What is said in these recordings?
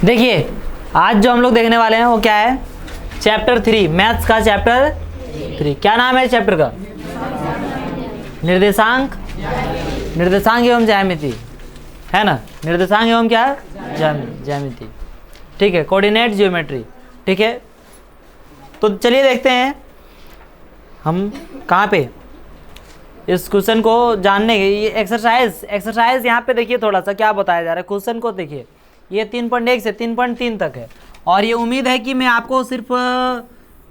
देखिए आज जो हम लोग देखने वाले हैं वो क्या है, चैप्टर 3 मैथ्स का चैप्टर 3। क्या नाम है चैप्टर का? निर्देशांक एवं ज्यामिति, है ना। निर्देशांक एवं क्या? ज्यामिति, ठीक है। कोऑर्डिनेट ज्योमेट्री, ठीक है। तो चलिए देखते हैं हम कहाँ पे इस क्वेश्चन को जानने के। ये एक्सरसाइज यहाँ पे देखिए थोड़ा सा क्या बताया जा रहा है। क्वेश्चन को देखिए, ये 3.1 से 3.3 तक है और ये उम्मीद है कि मैं आपको सिर्फ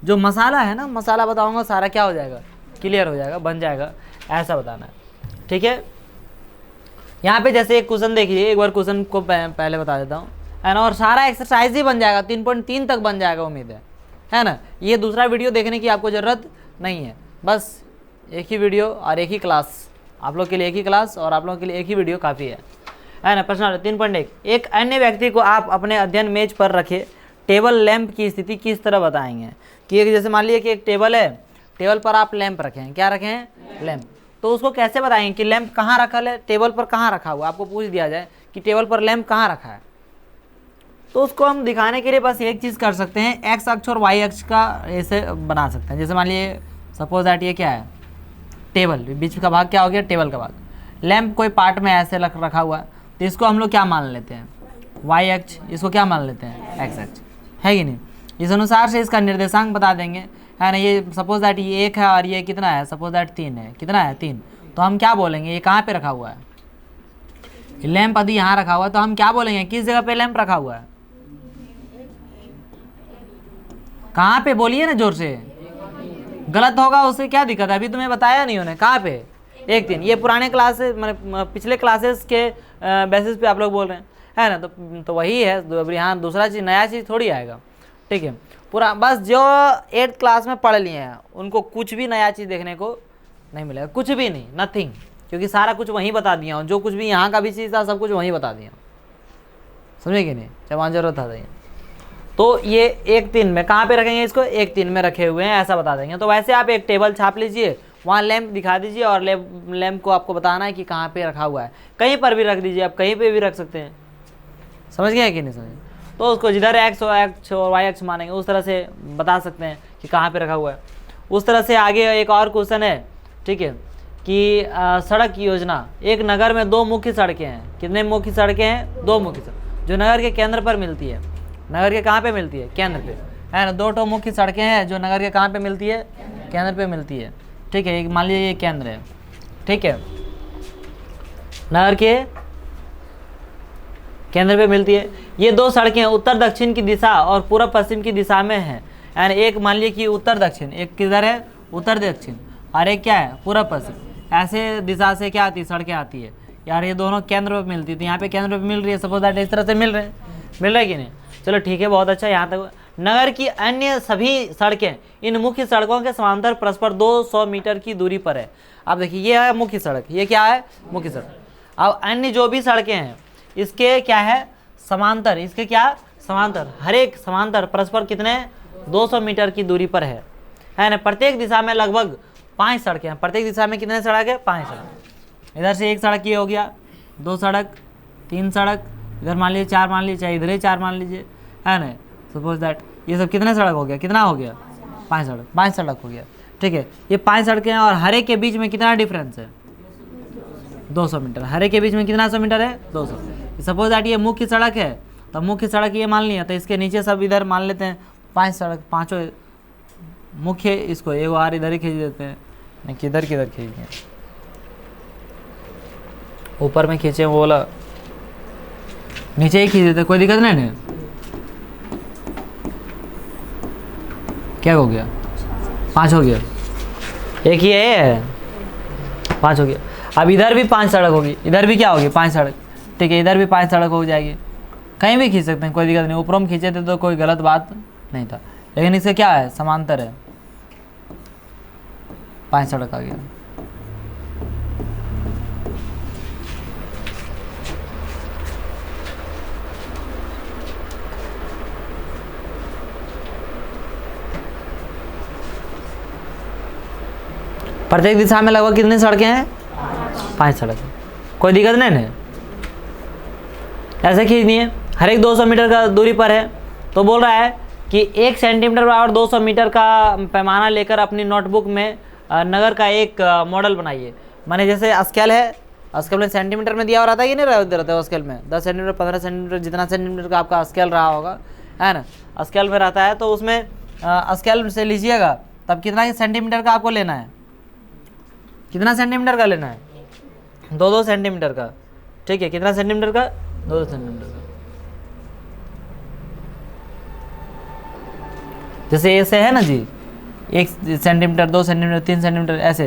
जो मसाला है ना, मसाला बताऊंगा, सारा क्या हो जाएगा, क्लियर हो जाएगा, बन जाएगा, ऐसा बताना है, ठीक है। यहाँ पे जैसे एक क्वेश्चन देखिए, एक बार क्वेश्चन को पहले बता देता हूँ, है ना, और सारा एक्सरसाइज ही बन जाएगा, 3.3 तक बन जाएगा, उम्मीद है ना। ये दूसरा वीडियो देखने की आपको ज़रूरत नहीं है, बस एक ही वीडियो और एक ही क्लास, आप लोग के लिए एक ही क्लास और आप लोगों के लिए एक ही वीडियो काफ़ी है ना। प्रश्न 3.1, एक अन्य व्यक्ति को आप अपने अध्ययन मेज पर रखे टेबल लैंप की स्थिति किस तरह बताएंगे। कि एक जैसे मान लीजिए कि एक टेबल है, टेबल पर आप लैंप रखे हैं, क्या रखे हैं? लैंप। तो उसको कैसे बताएंगे कि लैंप कहाँ रखा है, टेबल पर कहाँ रखा हुआ, आपको पूछ दिया जाए कि टेबल पर लैंप कहाँ रखा है, तो उसको हम दिखाने के लिए बस एक चीज़ कर सकते हैं, एक्स अक्ष और वाई अक्ष का ऐसे बना सकते हैं। जैसे मान लीजिए सपोज दैट ये क्या है, टेबल, बीच का भाग क्या हो गया, टेबल का भाग। लैंप कोई पार्ट में ऐसे रखा हुआ है, तो इसको हम लोग क्या मान लेते हैं, वाई अक्ष, इसको क्या मान लेते हैं, एक्स अक्ष, है कि नहीं। इस अनुसार से इसका निर्देशांक बता देंगे, है ना। ये सपोज दैट ये 1 है और ये कितना है, सपोज दैट 3 है, कितना है 3, तो हम क्या बोलेंगे, ये कहाँ पे रखा हुआ है, लैंप यदि यहाँ रखा हुआ है तो हम क्या बोलेंगे, किस जगह पे लैंप रखा हुआ है, कहाँ पे, बोलिए ना जोर से। गलत होगा उससे क्या दिक्कत है, अभी तुम्हें बताया नहीं उन्हें, कहाँ पे, 1 3। ये पुराने क्लासेस मैंने पिछले क्लासेस के बेसिस पे आप लोग बोल रहे हैं, है ना। तो वही है, यहाँ दूसरा चीज़, नया चीज़ थोड़ी आएगा, ठीक है। पूरा बस जो 8th क्लास में पढ़ लिए हैं उनको कुछ भी नया चीज़ देखने को नहीं मिलेगा, कुछ भी नहीं, नथिंग, क्योंकि सारा कुछ वहीं बता दिया हूँ। जो कुछ भी यहाँ का भी चीज़ था सब कुछ वहीं बता दिया, समझे कि नहीं, जब वहाँ जरूरत था। तो ये 1 3 में कहाँ पे रखेंगे, इसको 1 3 में रखे हुए हैं, ऐसा बता देंगे। तो वैसे आप एक टेबल छाप लीजिए, वहाँ लैंप दिखा दीजिए और लैंप को आपको बताना है कि कहाँ पे रखा हुआ है, कहीं पर भी रख दीजिए, आप कहीं पे भी रख सकते हैं, समझ गए कि नहीं समझे। तो उसको जिधर एक्स और वाई एक्स मानेंगे उस तरह से बता सकते हैं कि कहाँ पे रखा हुआ है। उस तरह से आगे एक और क्वेश्चन है, ठीक है, कि सड़क की योजना। एक नगर में 2 मुख्य सड़कें हैं, कितने मुख्य सड़कें हैं, 2 मुख्य सड़क, जो नगर के केंद्र पर मिलती है, नगर के कहाँ पे मिलती है, केंद्र पे, है ना। 2 मुख्य सड़कें हैं जो नगर के कहाँ पे मिलती है, केंद्र पे मिलती है, ठीक है। मान लीजिए ये केंद्र है, ठीक है, नगर के केंद्र पे मिलती है। ये 2 सड़कें उत्तर दक्षिण की दिशा और पूर्व पश्चिम की दिशा में हैं, यानी एक मान लीजिए कि उत्तर दक्षिण, एक किधर है, उत्तर दक्षिण, और एक क्या है, पूर्व पश्चिम। ऐसे दिशा से क्या आती है, सड़कें आती है यार, ये दोनों केंद्र पे मिलती है। तो यहाँ पे केंद्र पे मिल रही है, सपोज दैट इस तरह से मिल रहे हैं कि नहीं, चलो ठीक है, बहुत अच्छा। यहाँ तक नगर की अन्य सभी सड़कें इन मुख्य सड़कों के समांतर परस्पर 200 मीटर की दूरी पर है। अब देखिए ये है मुख्य सड़क, ये क्या है, मुख्य सड़क। अब अन्य जो भी सड़कें हैं इसके क्या है, समांतर, इसके क्या, समांतर, हर एक समांतर परस्पर कितने, 200 मीटर की दूरी पर है ना। प्रत्येक दिशा में लगभग 5 सड़कें हैं। प्रत्येक दिशा में कितने सड़क है, 5 सड़क। इधर से 1 सड़क ये हो गया, 2 सड़क, 3 सड़क, इधर मान लीजिए 4 मान लीजिए, चाहे इधर ही 4 मान लीजिए, है ना। सपोज दैट ये सब कितने सड़क हो गया, कितना हो गया, 5 सड़क, 5 सड़क हो गया, ठीक है। ये 5 सड़कें हैं और हर एक के बीच में कितना डिफरेंस है, 200 मीटर। हर एक के बीच में कितना 100 मीटर है, 200। सपोज दैट ये मुख्य सड़क है, तो मुख्य सड़क ये मान लिया, तो इसके नीचे सब इधर मान लेते हैं 5 सड़क, 5 मुख्य, इसको एक बार इधर ही खींच देते हैं, नहीं किधर किधर खींचें, ऊपर में खींचे वो वाला, नीचे ही खींच देते, कोई दिक्कत नहीं है। क्या हो गया, 5 हो गया, एक ही है, 5 हो गया। अब इधर भी 5 सड़क होगी, इधर भी क्या होगी, 5 सड़क, ठीक है, इधर भी 5 सड़क हो जाएगी। कहीं भी खींच सकते हैं, कोई दिक्कत नहीं। ऊपर में खींचे थे तो कोई गलत बात नहीं था, लेकिन इससे क्या है, समांतर है, 5 सड़क आ गया। प्रत्येक दिशा में लगभग कितनी सड़कें हैं, 5 सड़क, कोई दिक्कत नहीं है। ऐसे खींचनी है, हर एक 200 मीटर का दूरी पर है। तो बोल रहा है कि 1 सेंटीमीटर बराबर 200 मीटर का पैमाना लेकर अपनी नोटबुक में नगर का एक मॉडल बनाइए। माने जैसे स्केल है, स्केल में सेंटीमीटर में दिया हुआ रहता है कि नहीं रहता है स्केल में, 10 सेंटीमीटर 15 सेंटीमीटर जितना सेंटीमीटर का आपका स्केल रहा होगा, है ना, स्केल में रहता है। तो उसमें स्केल से लीजिएगा तब कितना सेंटीमीटर का आपको लेना है, कितना सेंटीमीटर का लेना है, 2-2 सेंटीमीटर का। ठीक है, कितना सेंटीमीटर का, 2-2 सेंटीमीटर का। जैसे ऐसे है ना जी, 1 सेंटीमीटर 2 सेंटीमीटर 3 सेंटीमीटर ऐसे,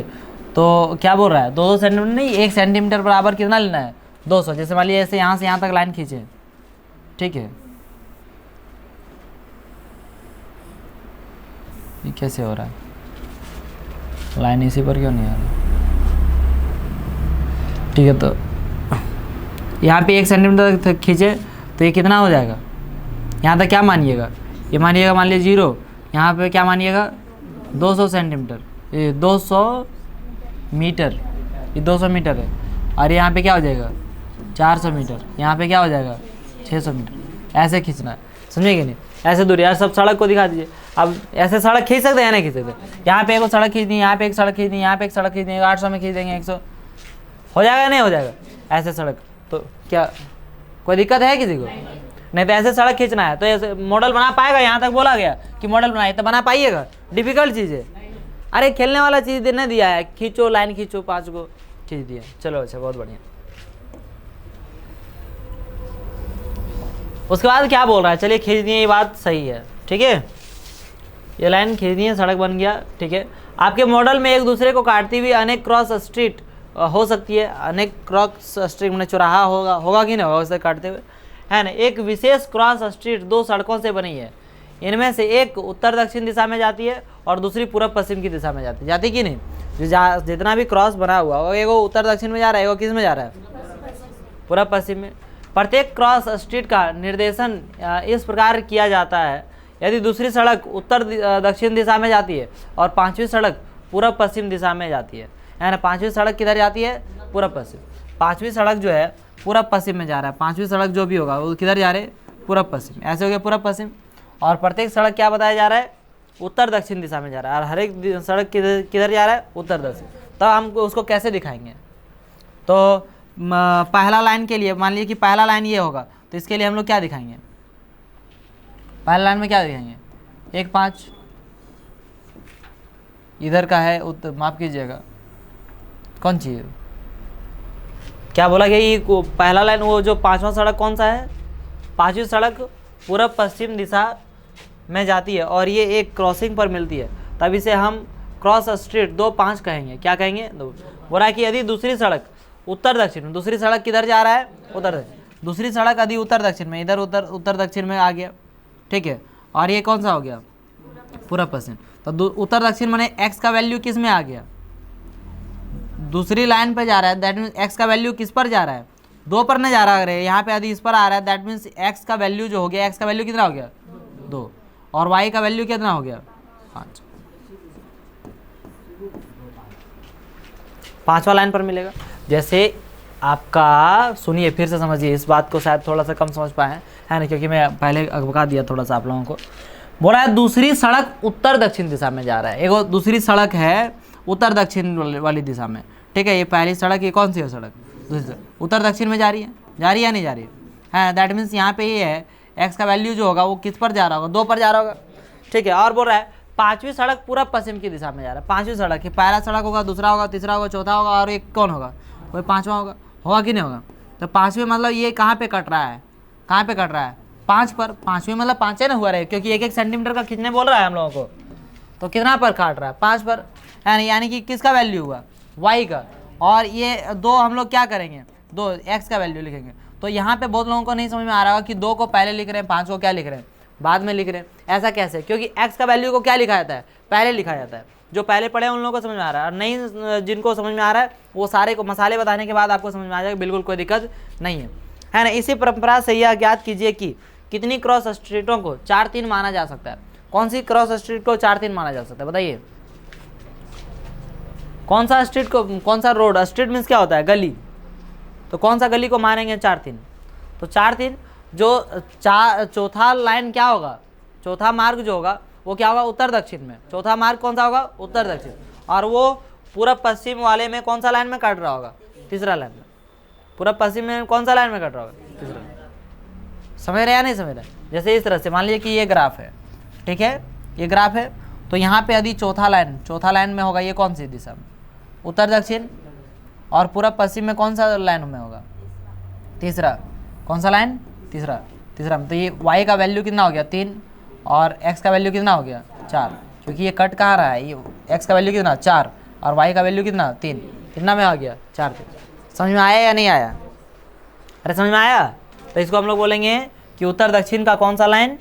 तो क्या बोल रहा है 2-2 सेंटीमीटर नहीं, 1 सेंटीमीटर बराबर कितना लेना है, 200। जैसे मान लीजिए ऐसे यहाँ से यहाँ तक लाइन खींचे, ठीक है, ये कैसे हो रहा है, लाइन इसी पर क्यों नहीं आ रही। ठीक है, तो यहाँ पे 1 सेंटीमीटर तक खींचे तो ये कितना हो जाएगा, यहाँ तक क्या मानिएगा, ये मानिएगा मान लीजिए 0, यहाँ पे क्या मानिएगा 200 सेंटीमीटर, ये 200 मीटर, ये 200 मीटर है। और यहाँ पे क्या हो जाएगा 400 मीटर, यहाँ पे क्या हो जाएगा 600 मीटर। ऐसे खींचना है, समझे कि नहीं, ऐसे दूरी। यार सब सड़क को दिखा दीजिए। अब ऐसे सड़क खींच सकते हैं या नहीं खींच सकते, यहाँ पे एक सड़क खींचनी, यहाँ पे एक सड़क खींचनी, यहाँ पे एक सड़क खींचनी, 800 में खींच देंगे 100, हो जाएगा नहीं हो जाएगा ऐसे सड़क। तो क्या कोई दिक्कत है किसी को, नहीं तो ऐसे सड़क खींचना है तो ऐसे मॉडल बना पाएगा। यहाँ तक बोला गया कि मॉडल बनाइए तो बना पाइएगा, डिफिकल्ट चीज़ है। अरे खेलने वाला चीज़ देने दिया है, खींचो लाइन खींचो, 5 को खींच दिया, चलो अच्छा बहुत बढ़िया। उसके बाद क्या बोल रहा है, चलिए खींच दिए, ये बात सही है, ठीक है, ये लाइन खींच दी है, सड़क बन गया, ठीक है। आपके मॉडल में एक दूसरे को काटती हुई अनेक क्रॉस स्ट्रीट हो सकती है, अनेक क्रॉस स्ट्रीट में चौराहा होगा कि नहीं होगा उसे काटते हुए, है ना। एक विशेष क्रॉस स्ट्रीट 2 सड़कों से बनी है, इनमें से एक उत्तर दक्षिण दिशा में जाती है और दूसरी पूर्व पश्चिम की दिशा में जाती कि नहीं। जो जितना भी क्रॉस बना हुआ वो एगो उत्तर दक्षिण में जा रहा है, एगो किस में जा रहा है, पूर्व पश्चिम में। प्रत्येक क्रॉस स्ट्रीट का निर्देशन इस प्रकार किया जाता है, यदि दूसरी सड़क उत्तर दक्षिण दिशा में जाती है और 5वीं सड़क पूर्व पश्चिम दिशा में जाती है ना। 5वीं सड़क किधर जाती है, पूर्व पश्चिम। 5वीं सड़क जो है पूर्व पश्चिम में जा रहा है, 5वीं सड़क जो भी होगा वो किधर जा रहे हैं, पूर्व पश्चिम। ऐसे हो गया पूर्व पश्चिम। और प्रत्येक सड़क क्या बताया जा रहा है, उत्तर दक्षिण दिशा में जा रहा है, और हर एक सड़क किधर जा रहा है, उत्तर दक्षिण। तब हम उसको कैसे दिखाएंगे, तो पहला लाइन के लिए मान लीजिए कि पहला लाइन ये होगा, तो इसके लिए हम लोग क्या दिखाएंगे, पहला लाइन में क्या दिखाएंगे, 1 5 इधर का है उत्तर, माफ कीजिएगा कौन चीज़ क्या बोला गया, ये पहला लाइन वो जो 5वां सड़क कौन सा है, 5वीं सड़क पूर्व पश्चिम दिशा में जाती है और ये एक क्रॉसिंग पर मिलती है, तब इसे हम क्रॉस स्ट्रीट 2 5 कहेंगे। क्या कहेंगे, बोला कि यदि दूसरी सड़क उत्तर दक्षिण में, दूसरी सड़क किधर जा रहा है, उत्तर दक्षिण, दूसरी सड़क यदि उत्तर दक्षिण में, इधर उत्तर दक्षिण में आ गया, ठीक है, और ये कौन सा हो गया, पूर्व पश्चिम। तो उत्तर दक्षिण माने एक्स का वैल्यू किस में आ गया, दूसरी लाइन पे जा रहा है, दैट मीन्स एक्स का वैल्यू किस पर जा रहा है, 2 पर नहीं जा रहा है, यहाँ पे यदि इस पर आ रहा है, दैट मीन्स एक्स का वैल्यू जो हो गया, एक्स का वैल्यू कितना हो गया 2, और वाई का वैल्यू कितना हो गया 5, 5वां लाइन पर मिलेगा। जैसे आपका सुनिए फिर से समझिए इस बात को, शायद थोड़ा सा कम समझ पाए है ना, क्योंकि मैं पहले बता दिया थोड़ा सा आप लोगों को। बोला है दूसरी सड़क उत्तर दक्षिण दिशा में जा रहा है, एगो दूसरी सड़क है उत्तर दक्षिण वाली दिशा में, ठीक है। ये पहली सड़क, ये कौन सी है सड़क, दूसरी उत्तर दक्षिण में जा रही है या नहीं जा रही है, दैट मीन्स यहाँ पे ये है एक्स का वैल्यू जो होगा वो किस पर जा रहा होगा, 2 पर जा रहा होगा, ठीक है। और बोल रहा है 5वीं सड़क पूर्व पश्चिम की दिशा में जा रहा है, 5वीं सड़क है, पहला सड़क होगा, दूसरा होगा, तीसरा होगा, चौथा होगा, और एक कौन होगा, कोई 5वां होगा कि नहीं होगा। तो 5वीं मतलब ये कहाँ पे कट रहा है, कहाँ पे कट रहा है, 5 पर, 5वीं मतलब 5 ना हुआ रहे, क्योंकि 1 सेंटीमीटर का खींचने बोल रहा है हम लोगों को, तो कितना पर काट रहा है, 5 पर, है ना, यानी कि किसका वैल्यू हुआ, वाई का। और ये 2 हम लोग क्या करेंगे, 2 एक्स का वैल्यू लिखेंगे। तो यहाँ पे बहुत लोगों को नहीं समझ में आ रहा होगा कि 2 को पहले लिख रहे हैं, 5 को क्या लिख रहे हैं, बाद में लिख रहे हैं। ऐसा कैसे, क्योंकि एक्स का वैल्यू को क्या लिखा जाता है, पहले लिखा जाता है। जो पहले पढ़े हैं उन लोगों को समझ में आ रहा है, और नहीं जिनको समझ में आ रहा है वो सारे को मसाले बताने के बाद आपको समझ में आ जाएगा, बिल्कुल कोई दिक्कत नहीं है ना। इसी परंपरा से यह ज्ञात कीजिए कि कितनी क्रॉस स्ट्रीटों को 4-3 माना जा सकता है। कौन सी क्रॉस स्ट्रीट को 4-3 माना जा सकता है, बताइए। कौन सा स्ट्रीट को, कौन सा रोड, स्ट्रीट मीन्स क्या होता है, गली, तो कौन सा गली को मानेंगे 4-3, तो 4-3 जो चौथा लाइन क्या होगा, चौथा मार्ग जो होगा वो क्या होगा, उत्तर दक्षिण में। चौथा मार्ग कौन सा होगा, उत्तर दक्षिण। और वो पूरब पश्चिम वाले में कौन सा लाइन में कट रहा होगा, तीसरा लाइन में। पूरब पश्चिम में कौन सा लाइन में कट रहा होगा, तीसरा। समझ रहे या नहीं समझ रहे? जैसे इस तरह से मान लीजिए कि ये ग्राफ है, ठीक है, ये ग्राफ है, तो यहाँ पे यदि चौथा लाइन में होगा, ये कौन सी दिशा में, उत्तर दक्षिण। और पूरब पश्चिम में कौन सा लाइन में होगा, तीसरा। कौन सा लाइन, तीसरा में। तो ये y का वैल्यू कितना हो गया, 3, और x का वैल्यू कितना हो गया, 4, क्योंकि ये कट कहाँ रहा है, ये x का वैल्यू कितना, 4, और y का वैल्यू कितना, 3, कितना में आ गया, 4 पे। समझ में आया या नहीं आया? अरे समझ में आया? तो इसको हम लोग बोलेंगे कि उत्तर दक्षिण का कौन सा लाइन,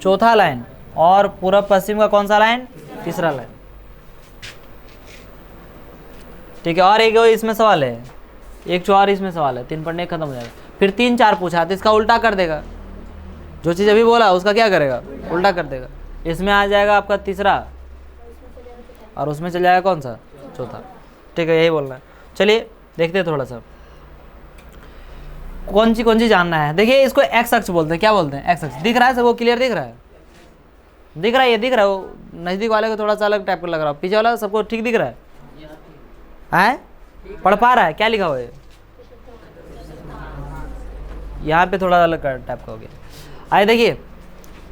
चौथा लाइन, और पूरब पश्चिम का कौन सा लाइन, तीसरा लाइन। ठीक है। और एक इसमें सवाल है, एक और इसमें सवाल है, 3 पढ़ने खत्म हो जाएगा। फिर 3 4 पूछा तो इसका उल्टा कर देगा, जो चीज़ अभी बोला उसका क्या करेगा, उल्टा कर देगा। इसमें आ जाएगा आपका तीसरा, और उसमें चल जाएगा कौन सा, चौथा। ठीक है, यही बोलना है। चलिए देखते हैं थोड़ा सा कौन सी जानना है। देखिए इसको एक्स अक्ष बोलते हैं, क्या बोलते हैं, एक्स अक्ष। दिख रहा है सबको, क्लियर दिख रहा है, दिख रहा है, ये दिख रहा है। वो नज़दीक वाले को थोड़ा सा अलग टाइप का लग रहा है, पीछे वाला सबको ठीक दिख रहा है, पढ़ पा रहा है, क्या लिखा हुआ है यहाँ पे, थोड़ा अलग टाइप का हो गया। आइए देखिए,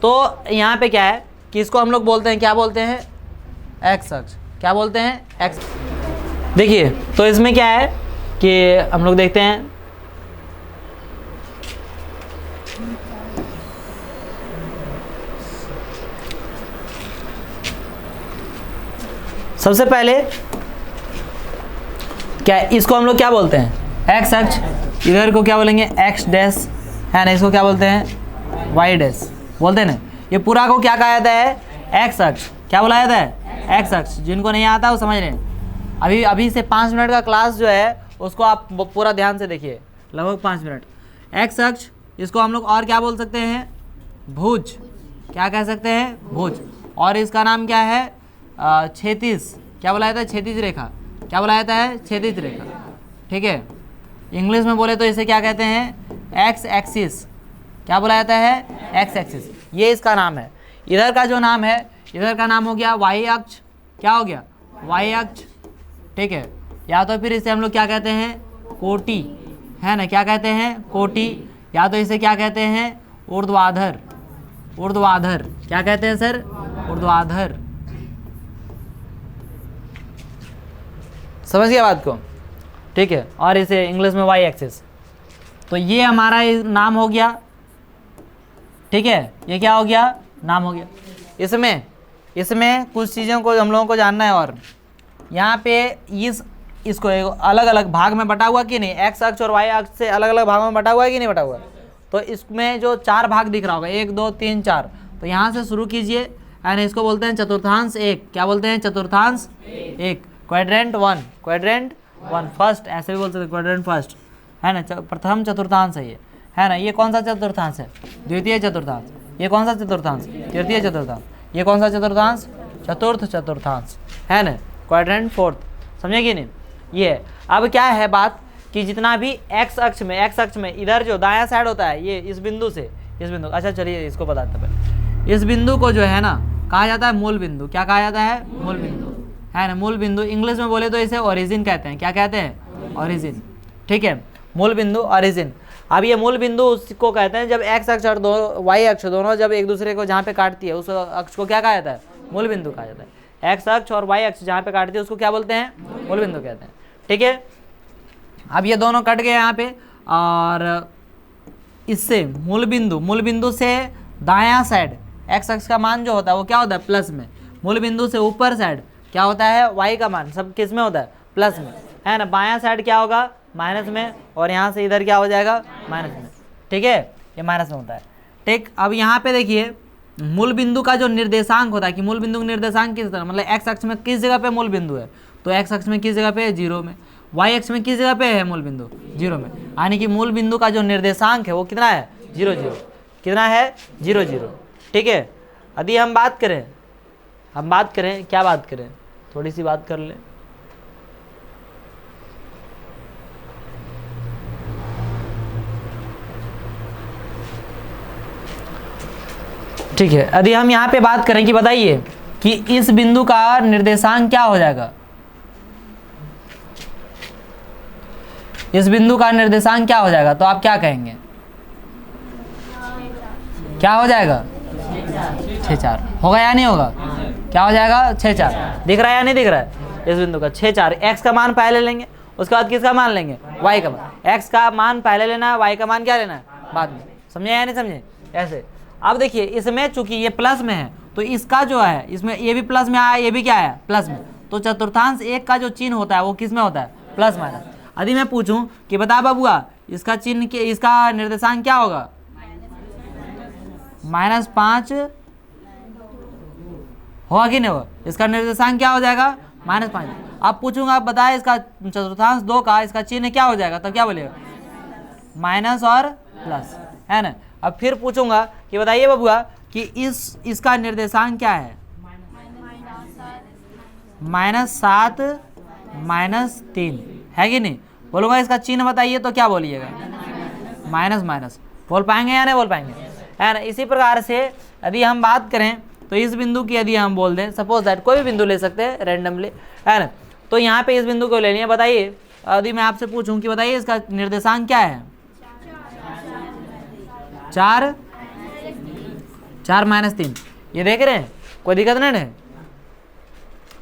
तो यहाँ पे क्या है कि इसको हम लोग बोलते हैं, क्या बोलते हैं, एक्स अक्ष। क्या बोलते हैं, एक्स। देखिए तो इसमें क्या है कि हम लोग देखते हैं, सबसे पहले क्या है, इसको हम लोग क्या बोलते हैं, एक्स अक्ष। इधर को क्या बोलेंगे, एक्स डैश, है ना। इसको क्या बोलते हैं, वाई डैश बोलते हैं ना। ये पूरा को क्या कहा जाता है, एक्स अक्ष। क्या बोला जाता है, एक्स अक्ष। जिनको नहीं आता वो समझ रहे हैं। अभी से 5 मिनट का क्लास जो है उसको आप पूरा ध्यान से देखिए, लगभग 5 मिनट। एक्स अक्ष, इसको हम लोग और क्या बोल सकते हैं, भुज। क्या कह सकते हैं, भुज। और इसका नाम क्या है, क्षैतिज। क्या बोला जाता है, क्षैतिज रेखा। क्या बोला जाता है, क्षैतिज रेखा। ठीक है। इंग्लिश में बोले तो इसे क्या कहते हैं, एक्स एक्सिस। क्या बोला जाता है, एक्स एक्सिस। ये इसका नाम है। इधर का जो नाम है, इधर का नाम हो गया वाई अक्ष। क्या हो गया, वाई अक्ष। ठीक है। या तो फिर इसे हम लोग क्या कहते हैं, कोटि, है ना। क्या कहते हैं, कोटि। या तो इसे क्या कहते हैं, ऊर्ध्वाधर। ऊर्ध्वाधर क्या कहते हैं सर, ऊर्ध्वाधर। समझ गया बात को, ठीक है। और इसे इंग्लिश में वाई एक्सिस। तो ये हमारा नाम हो गया, ठीक है। ये क्या हो गया, नाम हो गया। इसमें कुछ चीज़ों को हम लोगों को जानना है। और यहाँ पे इसको अलग अलग भाग में बटा हुआ कि नहीं, एक्स अक्ष और वाई अक्ष से अलग अलग भागों में बटा हुआ है कि नहीं बटा हुआ है। तो इसमें जो 4 भाग दिख रहा होगा, 1 2 3 4, तो यहाँ से शुरू कीजिए। एंड इसको बोलते हैं चतुर्थांश 1। क्या बोलते हैं, चतुर्थांश 1। क्वाड्रेंट 1, क्वाड्रेंट 1 फर्स्ट, ऐसे भी बोल सकते हैं, क्वाड्रेंट फर्स्ट, है ना। प्रथम चतुर्थांश है ये, है ना। ये कौन सा चतुर्थांश है, द्वितीय चतुर्थांश। ये कौन सा चतुर्थांश, तृतीय चतुर्थांश। ये कौन सा चतुर्थांश, चतुर्थ चतुर्थांश, है ना। क्वाड्रेंट 4th, समझे कि नहीं। ये अब क्या है बात कि जितना भी एक्स अक्ष में इधर जो दायां साइड होता है, ये इस बिंदु से इस बिंदु, अच्छा चलिए इसको बताते हैं पहले। इस बिंदु को जो है ना कहा जाता है मूल बिंदु। क्या कहा जाता है, मूल बिंदु, है ना। मूल बिंदु इंग्लिश में बोले तो इसे ओरिजिन कहते हैं। क्या कहते हैं, ओरिजिन। ठीक है, मूल बिंदु, ओरिजिन। अब ये मूल बिंदु उसको कहते हैं जब एक्स अक्ष और वाई अक्ष दोनों जब एक दूसरे को जहाँ पे काटती है, उस अक्ष को क्या कहा जाता है, मूल बिंदु कहा जाता है। एक्स अक्ष और वाई अक्ष जहाँ पे काटती है उसको क्या बोलते हैं, मूल बिंदु कहते हैं। ठीक है। अब ये दोनों कट गए यहाँ पे, और इससे मूल बिंदु से दायां साइड एक्स अक्ष का मान जो होता है वो क्या होता है, प्लस में। मूल बिंदु से ऊपर साइड क्या होता है, वाई का मान सब किस में होता है, प्लस में, है ना। बायां साइड क्या होगा, माइनस में, और यहाँ से इधर क्या हो जाएगा, माइनस में। ठीक है, ये माइनस में होता है। ठीक। अब यहाँ पे देखिए मूल बिंदु का जो निर्देशांक होता है कि मूल बिंदु का निर्देशांक किस तरह, मतलब एक्स अक्ष में किस जगह पे मूल बिंदु है, तो एक्स अक्ष में किस जगह पे है, 0 में। वाई अक्ष में किस जगह पे है मूल बिंदु, 0 में। यानी कि मूल बिंदु का जो निर्देशांक है वो कितना है, 0 0। कितना है, 0 0। ठीक है। यदि हम बात करें क्या बात करें, थोड़ी सी बात कर लें। ठीक है, यदि हम यहाँ पे बात करें कि बताइए कि इस बिंदु का निर्देशांक क्या हो जाएगा, इस बिंदु का निर्देशांक क्या हो जाएगा, तो आप क्या कहेंगे, क्या हो जाएगा 6-4 होगा या नहीं होगा, क्या हो जाएगा 6-4, दिख रहा है या नहीं दिख रहा है, इस बिंदु का 6-4। एक्स का मान पहले लेंगे, उसके बाद किसका मान लेंगे, वाई का मान। एक्स का मान पहले लेना है, वाई का मान क्या लेना है बाद में, समझे या नहीं समझे ऐसे। अब देखिए इसमें चूंकि ये प्लस में है तो इसका जो है, इसमें ये भी प्लस में आया, ये भी क्या है प्लस में, तो चतुर्थांश एक का जो चिन्ह होता है वो किस में होता है, प्लस माइनस। यदि मैं पूछूं कि बता बाबूआ इसका चिन्ह के, इसका निर्देशांक क्या होगा, -5 होगा कि नहीं होगा, इसका निर्देशांक क्या हो जाएगा -5। अब पूछूंगा आप बताए इसका चतुर्थांश 2 का इसका चिन्ह क्या हो जाएगा, तब क्या बोलेगा माइनस और प्लस, है ना। अब फिर पूछूंगा कि बताइए बबुआ कि इसका निर्देशांक क्या है, -7 -3 है कि नहीं। बोलूँगा इसका चिन्ह बताइए तो क्या बोलिएगा, माइनस माइनस। बोल पाएंगे या नहीं बोल पाएंगे, है ना। इसी प्रकार से यदि हम बात करें तो इस बिंदु की यदि हम बोल दें, सपोज दैट कोई भी बिंदु ले सकते हैं रैंडमली, है ना। तो यहाँ पे इस बिंदु को ले लिया, बताइए यदि मैं आपसे पूछूं कि बताइए इसका निर्देशांक क्या है, 4 -3, ये देख रहे हैं, कोई दिक्कत नहीं है,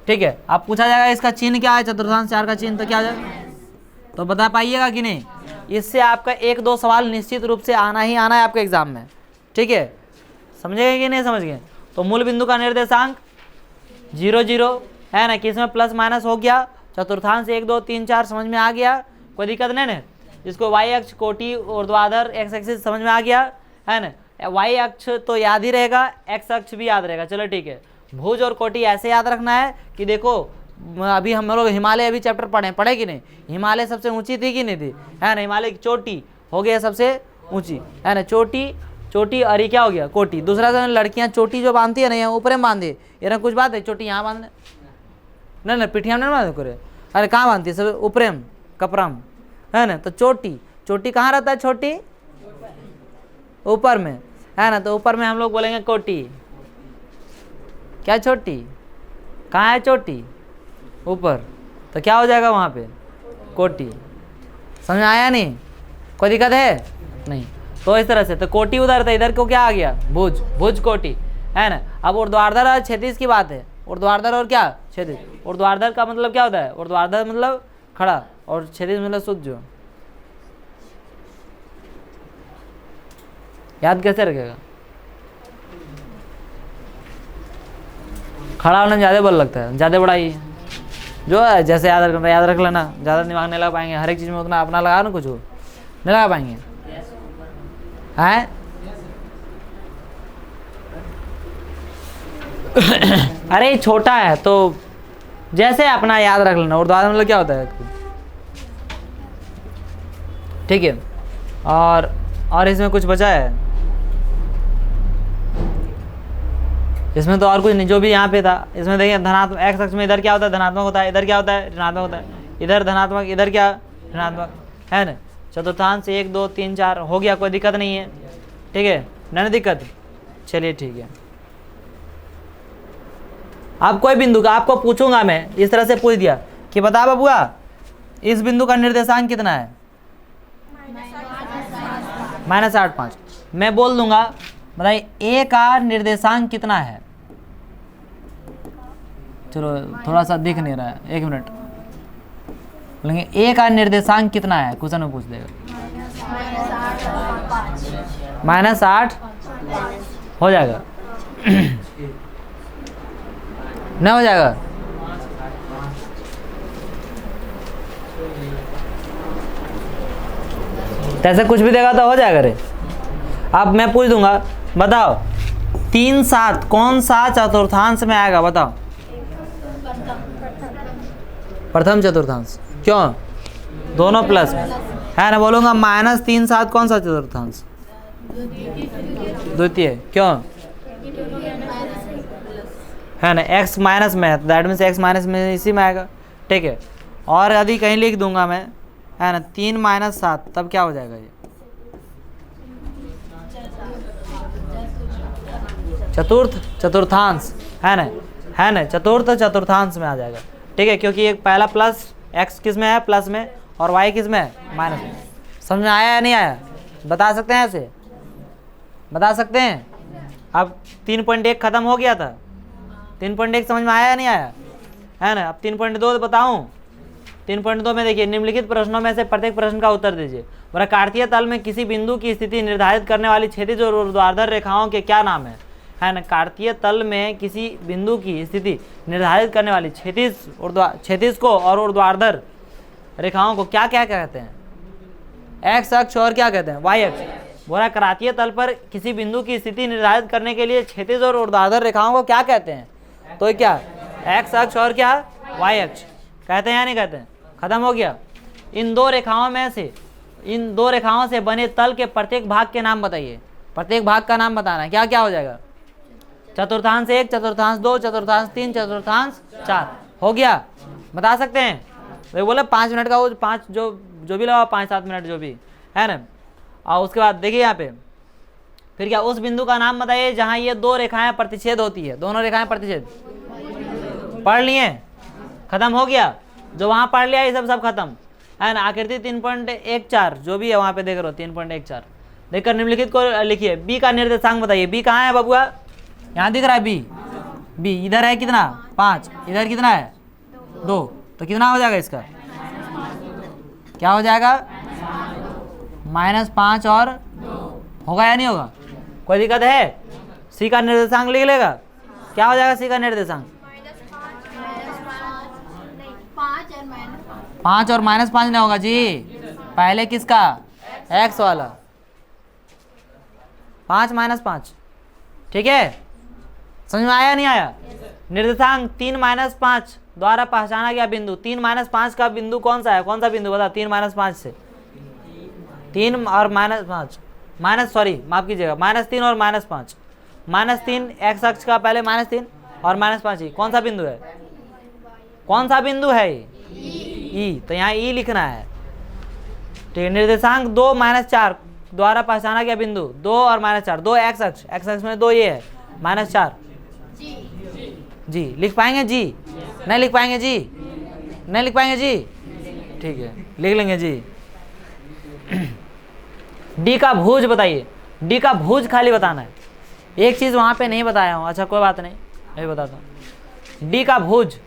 ठीक है। अब पूछा जाएगा इसका चिन्ह क्या है, चतुर्थांश 4 का चिन्ह, तो क्या आ जाएगा, तो बता पाइएगा कि नहीं। इससे आपका 1-2 सवाल निश्चित रूप से आना ही आना है आपके एग्जाम में, ठीक है, समझेंगे कि नहीं समझ गए। तो मूल बिंदु का निर्देशांक 0 0 है ना, किस में प्लस माइनस हो गया, चतुर्थांश 1 2 3 4 समझ में आ गया, कोई दिक्कत नहीं ना। जिसको वाई अक्ष कोटि ऊर्ध्वाधर एक्स एक्सिस समझ में आ गया, है ना। वाई अक्ष तो याद ही रहेगा, एक्स अक्ष भी याद रहेगा, चलो ठीक है। भुज और कोटि ऐसे याद रखना है कि देखो अभी हम लोग हिमालय अभी चैप्टर पढ़े कि नहीं, हिमालय सबसे ऊंची थी कि नहीं थी, है ना। हिमालय की चोटी हो गया सबसे ऊंची, है ना, चोटी और ये क्या हो गया कोटि। दूसरा जो लड़कियां चोटी जो बांधती है ना, यहाँ ऊपर में बांधे, ये ना कुछ बात है, चोटी यहाँ बांधने नहीं पिठिया में नहीं बांधे करे, अरे कहाँ बांधती है सब ऊपर में कपड़ा में, है ना। तो चोटी कहाँ रहता है, छोटी ऊपर में, है ना। तो ऊपर में हम लोग बोलेंगे कोटी, क्या छोटी, कहाँ है चोटी ऊपर, तो क्या हो जाएगा वहाँ पे कोटि। समझ में आया नहीं, कोई दिक्कत है नहीं। तो इस तरह से तो कोटि उधर था, इधर को क्या आ गया भुज कोटि, है ना। अब ऊर्ध्वाधर और क्षैतिज की बात है, ऊर्ध्वाधर और क्या क्षैतिज। ऊर्ध्वाधर का मतलब क्या होता है, ऊर्ध्वाधर मतलब खड़ा और क्षैतिज मतलब शुद्ध। जो याद कैसे रखेगा, खड़ा होने में ज़्यादा बल लगता है, ज़्यादा बड़ा ही जो है, जैसे याद रख लेना, ज़्यादा दिमाग नहीं लगा पाएंगे, हर एक चीज़ में उतना अपना लगा ना, कुछ नहीं लगा पाएंगे, है। अरे छोटा है तो जैसे अपना याद रख लेना, ऊर्ध्वाधर मतलब क्या होता है, ठीक है। और इसमें कुछ बचा है, इसमें तो और कुछ नहीं, जो भी यहाँ पे था। इसमें देखिए धनात्मक एक्स अक्ष में इधर क्या होता है, धनात्मक होता है, इधर क्या होता है, ऋणात्मक होता है, इधर धनात्मक, इधर क्या ऋणात्मक, है ना। चतुर्थांश 1 2 3 4 हो गया, कोई दिक्कत नहीं है, ठीक है, नहीं दिक्कत, चलिए ठीक है। अब कोई बिंदु का आपको पूछूंगा मैं, इस तरह से पूछ दिया कि बता बबुआ इस बिंदु का निर्देशांक कितना है, -8 मैं बोल दूंगा बताइए ए का निर्देशांक कितना है। चलो थोड़ा सा दिख नहीं रहा है, 1 मिनट बोलेंगे ए का निर्देशांक कितना है, क्वेश्चन में पूछ देगा। -8 हो जाएगा नहीं हो जाएगा, ऐसे कुछ भी देगा तो हो जाएगा रे। अब मैं पूछ दूंगा बताओ 3 7 कौन सा चतुर्थांश में आएगा, बताओ प्रथम चतुर्थांश, क्यों दोनों प्लस है ना। बोलूंगा -3 7 कौन सा चतुर्थांश, द्वितीय, क्यों है ना, x माइनस में, दैट मीन्स x माइनस में इसी में आएगा, ठीक है। और यदि कहीं लिख दूंगा मैं, है ना, 3 -7 तब क्या हो जाएगा, ये चतुर्थ चतुर्थांश, है ना, चतुर्थ चतुर्थांश में आ जाएगा। ठीक है, क्योंकि एक पहला प्लस x किस में है, प्लस में, और y किस में है, माइनस में। समझ में आया या नहीं आया? बता सकते हैं ऐसे, बता सकते हैं? अब 3.1 खत्म हो गया था, 3.1 समझ में आया या नहीं आया, है ना। अब 3.2 बताऊं। 3.2 में देखिए, निम्नलिखित प्रश्नों में से प्रत्येक प्रश्न का उत्तर दीजिए। बोला कार्तीय तल में किसी बिंदु की स्थिति निर्धारित करने वाली क्षैतिज और ऊर्ध्वाधर रेखाओं के क्या नाम है ना। कार्तीय तल में किसी बिंदु की स्थिति निर्धारित करने वाली क्षैतिज को और ऊर्ध्वाधर रेखाओं को क्या क्या कहते हैं? एक्स अक्ष और क्या कहते हैं, वाई अक्ष। बोला करातीय तल पर किसी बिंदु की स्थिति निर्धारित करने के लिए क्षैतिज और ऊर्ध्वाधर रेखाओं को क्या कहते हैं? तो क्या, एक्स अक्ष और क्या, वाई अक्ष। कहते हैं या नहीं कहते हैं? खत्म हो गया। इन दो रेखाओं से बने तल के प्रत्येक भाग के नाम बताइए। प्रत्येक भाग का नाम बताना है। क्या क्या हो जाएगा? चतुर्थांश 1, चतुर्थांश 2, चतुर्थांश 3, चतुर्थांश 4। हो गया, बता सकते हैं? तो बोले 5 मिनट का, वो 5 जो भी लगा 5-7 मिनट जो भी है ना। और उसके बाद देखिए यहाँ पे फिर क्या, उस बिंदु का नाम बताइए जहाँ ये दो रेखाएं प्रतिच्छेद होती है। दोनों रेखाएं प्रतिच्छेद पढ़ लिए, खत्म हो गया। जो वहाँ पढ़ लिया ये सब खत्म, है ना। आकृति 3.14 जो भी है वहाँ पे देख रहे हो, 3.14 देखकर निम्नलिखित को लिखिए। बी का निर्देशांक बताइए। बी कहाँ है बबुआ? यहाँ दिख रहा है बी इधर है कितना, 5, इधर कितना है 2, तो कितना हो जाएगा इसका? क्या हो जाएगा? -5 और होगा या नहीं होगा? कोई दिक्कत है? सी का निर्देशांक लिख लेगा। क्या हो जाएगा सी का निर्देशांक? 5 और -5 नहीं होगा जी। पहले किसका? x वाला। 5 -5, ठीक है। समझ में आया नहीं आया? निर्देशांक 3 - 5 द्वारा पहचाना गया बिंदु। 3 - 5 का बिंदु कौन सा है? कौन सा बिंदु बता? 3 - 5 से 3 और -5 माफ कीजिएगा, -3 और -5। -3 x अक्ष का पहले -3 और -5 ही। कौन सा बिंदु है? कौन सा बिंदु है? ई। तो यहाँ ई लिखना है, ठीक है। निर्देशांक 2 - 4 द्वारा पहचाना गया बिंदु। 2 और -4, 2 x अक्ष में 2 ये है, -4 जी। लिख पाएंगे जी? नहीं लिख पाएंगे जी? नहीं लिख पाएंगे जी? ठीक है, लिख लेंगे जी। डी का भुज बताइए। डी का भुज खाली बताना है। एक चीज वहां पे नहीं बताया हूं। अच्छा कोई बात नहीं, मैं बताता हूँ। डी का भुज,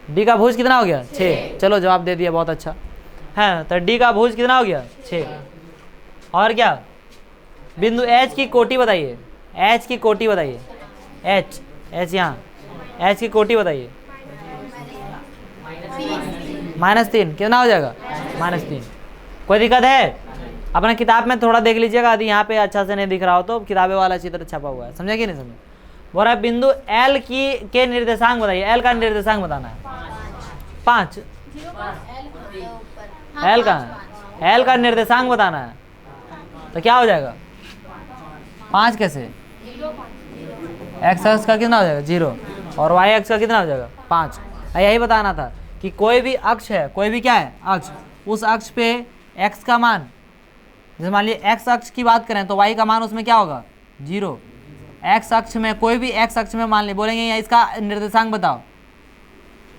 डी का भुज कितना हो गया? 6। चलो जवाब दे दिया, बहुत अच्छा है। तो डी का भुज कितना हो गया? 6। और क्या? बिंदु एच की कोटि बताइए। एच की कोटि बताइए। एच यहाँ एच की कोटि बताइए। -3 कितना हो जाएगा? -3। कोई दिक्कत है? अपना किताब में थोड़ा देख लीजिएगा, यदि यहाँ पे अच्छा से नहीं दिख रहा हो तो किताबें वाला चित्र छपा हुआ है। समझे कि नहीं समझे? बोल रहा है बिंदु एल के निर्देशांक बताइए। एल का निर्देशांक बताना है। 5। एल का निर्देशांक बताना है। तो क्या हो जाएगा? 5 कैसे? एक्स अक्ष का कितना हो जाएगा? 0 और वाई अक्ष का कितना हो जाएगा? 5। यही बताना था कि कोई भी अक्ष है, कोई भी क्या है? अक्ष। उस अक्ष पे एक्स का मान, जैसे मान लीजिए एक्स अक्ष की बात करें तो वाई का मान उसमें क्या होगा? 0। एक्स अक्ष में, कोई भी एक्स अक्ष में मान ली, बोलेंगे इसका निर्देशांक बताओ,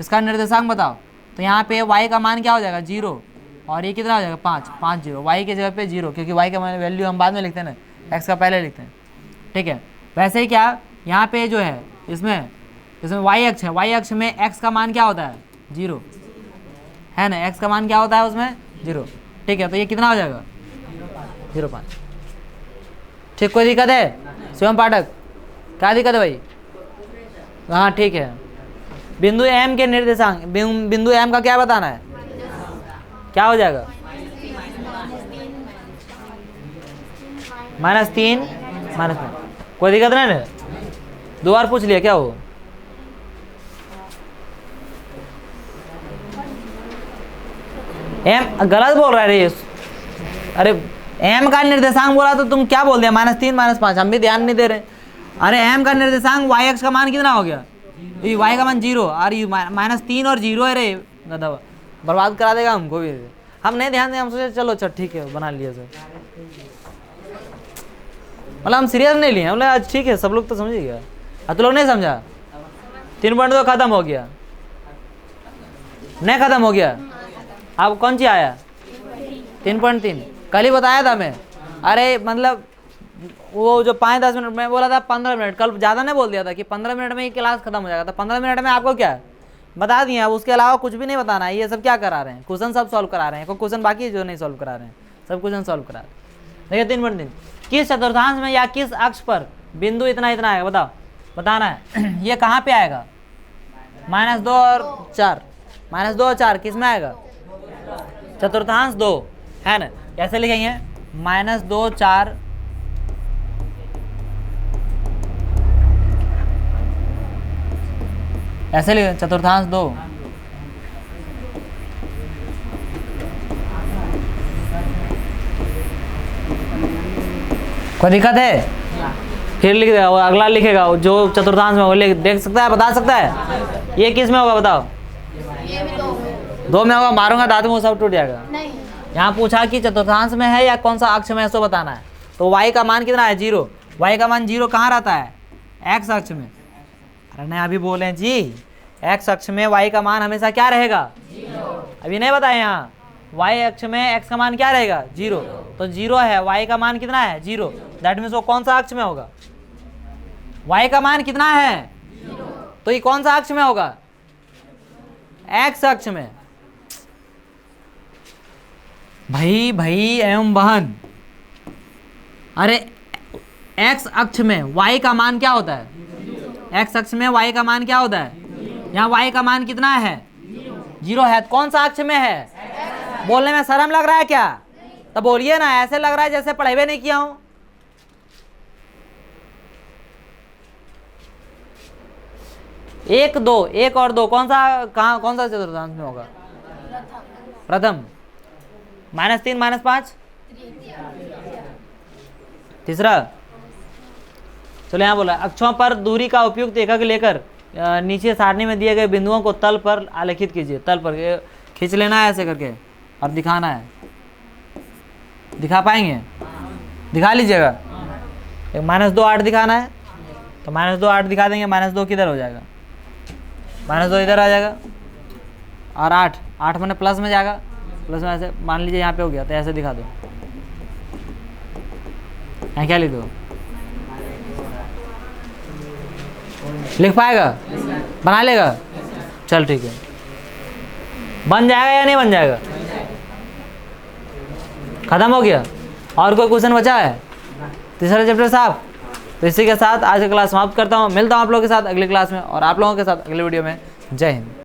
इसका निर्देशांक बताओ। तो यहाँ पे वाई का मान क्या हो जाएगा? 0 और ये कितना हो जाएगा? 5 0। वाई के जगह पे 0, क्योंकि वाई का वैल्यू हम बाद में लिखते हैं ना, एक्स का पहले लिखते हैं, ठीक है। वैसे ही क्या यहाँ पे जो है इसमें वाई अक्ष है, वाई अक्ष में एक्स का मान क्या होता है? 0, है ना। एक्स का मान क्या होता है उसमें? 0, ठीक है। तो ये कितना हो जाएगा? 0.5। ठीक, कोई दिक्कत है? शिवम पाठक, क्या दिक्कत है भाई? हाँ ठीक है। बिंदु एम के निर्देशांक, बिंदु एम का क्या बताना है? क्या हो जाएगा? -3 -5। कोई दिक्कत नहीं ना? 2 बार पूछ लिया क्या हो? एम गलत बोल रहा है रे। अरे एम का निर्देशांक बोला तो तुम क्या बोल दिया? -3 -5। हम भी ध्यान नहीं दे रहे। अरे एम का निर्देशांक वाई अक्ष का मान कितना हो गया? ये वाई का मान 0 और ये -3 और 0 है रे। गधा बर्बाद करा देगा हमको भी। हम नहीं ध्यान दें, हम सोचे चलो अच्छा ठीक है बना लिया सर। मतलब हम सीरियस नहीं लिए, बोले आज ठीक है सब लोग तो समझ गया, तो लोग नहीं समझा। 3.2 खत्म हो गया, नहीं खत्म हो गया। अब कौन सी आया 3.3, कल ही बताया था मैं। अरे मतलब वो जो 5-10 मिनट में बोला था 15 मिनट, कल ज़्यादा नहीं बोल दिया था कि 15 मिनट में ही क्लास खत्म हो जाएगा। तो 15 मिनट में आपको क्या बता दिए, अब उसके अलावा कुछ भी नहीं बताना है। ये सब क्या करा रहे हैं, क्वेश्चन सब सॉल्व करा रहे हैं, कोई क्वेश्चन बाकी है जो नहीं सॉल्व करा रहे हैं, सब क्वेश्चन सॉल्व करा रहे हैं। देखिए 3.3, किस चतुर्थांश में या किस अक्ष पर बिंदु इतना इतना आएगा, बताओ, बताना है। ये कहाँ पे आएगा, -2 और 4, -2 और 4 किस में आएगा, चतुर्थांश 2 है ना। कैसे लिखेंगे, -2 4 ऐसे लिखेंगे, चतुर्थांश 2 कोई दिक्कत है, फिर लिख देगा, अगला लिखेगा जो चतुर्थांश में वो देख सकता है, बता सकता है। ये किस में होगा बताओ, ये भी 2 में होगा, मारूंगा दांत में सब टूट जाएगा। नहीं, यहाँ पूछा कि चतुर्थांश में है या कौन सा अक्ष में है, सो बताना है। तो y का मान कितना है, 0। y का मान 0 कहाँ रहता है, x अक्ष में। अरे नहीं अभी बोले जी, x अक्ष में y का मान हमेशा क्या रहेगा, 0। अभी नहीं बताए यहाँ, y अक्ष में x का मान क्या रहेगा, 0। तो 0 है, y का मान कितना है, 0। दैट मीन्स वो कौन सा अक्ष में होगा, y का मान कितना है, 0। तो ये कौन सा अक्ष में होगा, x अक्ष में। भाई एवं बहन, अरे x अक्ष में y का मान क्या होता है, x अक्ष में y का मान क्या होता है, यहाँ y का मान कितना है, 0 है। कौन सा अक्ष में है, बोलने में शर्म लग रहा है क्या, तो बोलिए ना, ऐसे लग रहा है जैसे पढ़ाई नहीं किया हूं। एक और दो कौन सा, कहाँ कौन सा चतुर्थांश में होगा, प्रथम। -3 -5 तीसरा। चलो यहाँ बोला, अक्षों पर दूरी का उपयुक्त एकक लेकर नीचे सारणी में दिए गए बिंदुओं को तल पर आलेखित कीजिए। तल पर खींच लेना है ऐसे करके और दिखाना है। दिखा पाएंगे, दिखा लीजिएगा। -2 8 दिखाना है, तो -2 8 दिखा देंगे। -2 किधर हो जाएगा, -2 इधर आ जाएगा, और 8 मैंने प्लस में जाएगा, प्लस में ऐसे मान लीजिए यहाँ पे हो गया, तो ऐसे दिखा दो। यहाँ क्या लिख दो, लिख पाएगा, बना लेगा, चल ठीक है। बन जाएगा या नहीं बन जाएगा, खत्म हो गया। और कोई क्वेश्चन बचा है, तीसरा चैप्टर साहब। तो इसी के साथ आज की क्लास समाप्त करता हूँ। मिलता हूँ आप लोगों के साथ अगली क्लास में और आप लोगों के साथ अगले वीडियो में। जय हिंद।